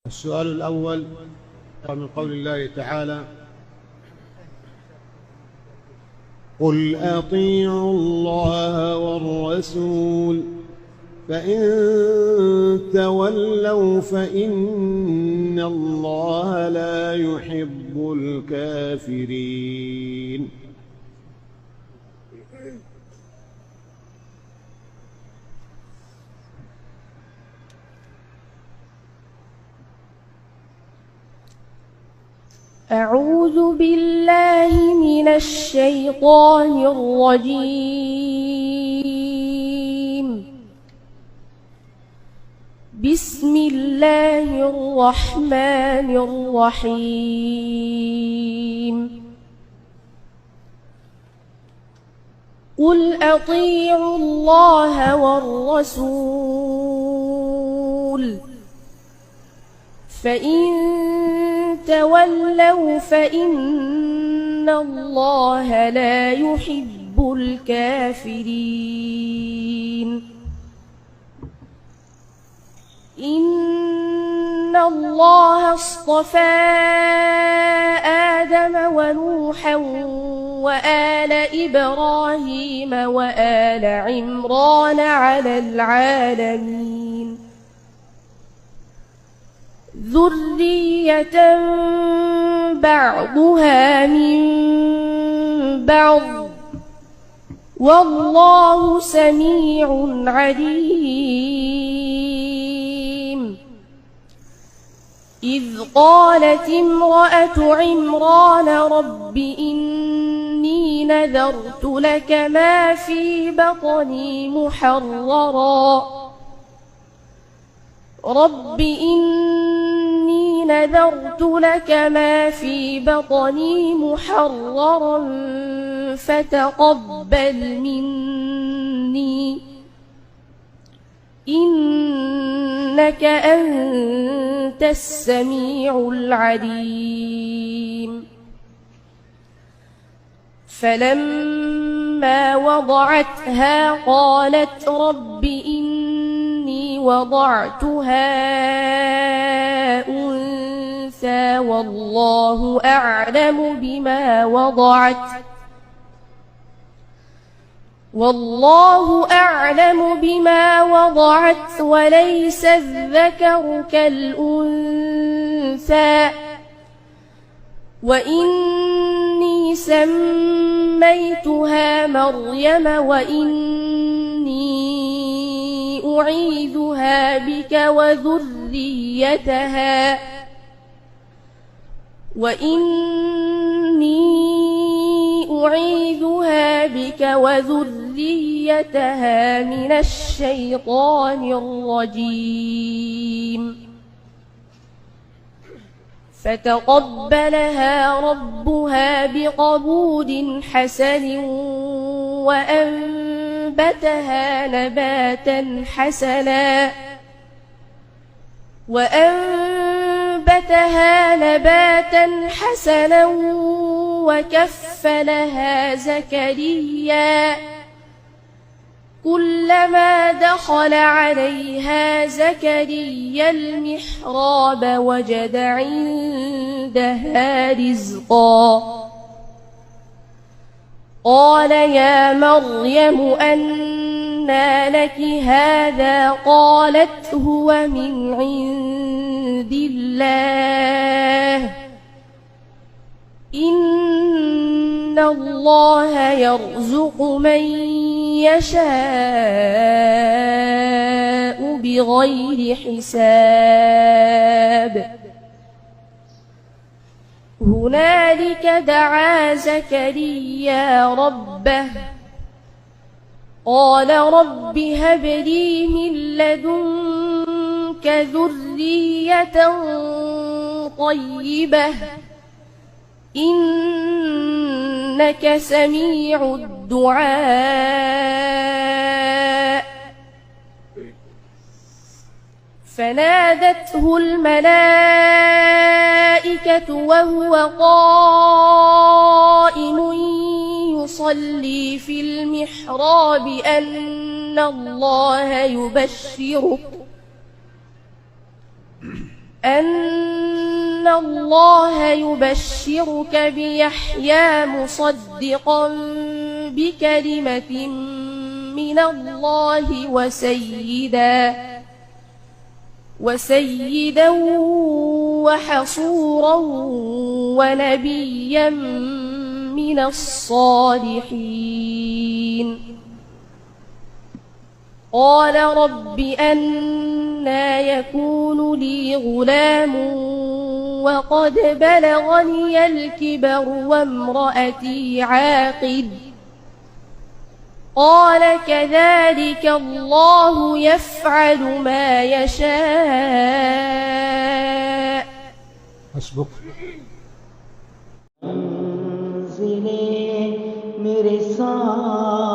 السؤال الأول من قول الله تعالى: قل أطيعوا الله والرسول فإن تولوا فإن الله لا يحب الكافرين. أعوذ بالله من الشيطان الرجيم. بسم الله الرحمن الرحيم. قل أطيعوا الله والرسول فإن تولوا فإن الله لا يحب الكافرين. إن الله اصطفى آدم ونوحا وآل إبراهيم وآل عمران على العالمين ذرية بعضها من بعض والله سميع عليم. إذ قالت امرأة عمران رب إني نذرت لك ما في بطني محررا رب إني نذرت لك ما في بطني محررا فتقبل مني إنك أنت السميع العليم. فلما وضعتها قالت رب إني وضعتها أنثى والله أعلم بما وضعت وليس الذكر كالأنثى وإني سميتها مريم وإني أعيذها بك وذريتها من الشيطان الرجيم. فتقبلها ربها بقبول حسن وأنبتها نباتا حسنا وكفلها زكريا كلما دخل عليها زكريا المحراب وجد عندها رزقا قال يا مريم أنى لك هذا قالت هو من عند الله إن الله يرزق من يشاء بغير حساب. هنالك دعا زكريا ربه قال رب هب لي من لدنك ذرية طيبة إنك سميع الدعاء. فنادته الملائكة وهو قائم يصلي في المحراب أن الله يبشرك أن الله يبشرك بيحيى مصدقا بكلمة من الله وسيدا وحصورا ونبيا من الصالحين قال رب أنى يكون لي غلام وقد بلغني الكبر وامرأتي عاقر قال كذلك الله يفعل ما يشاء حسبك منزلیں میرے ساتھ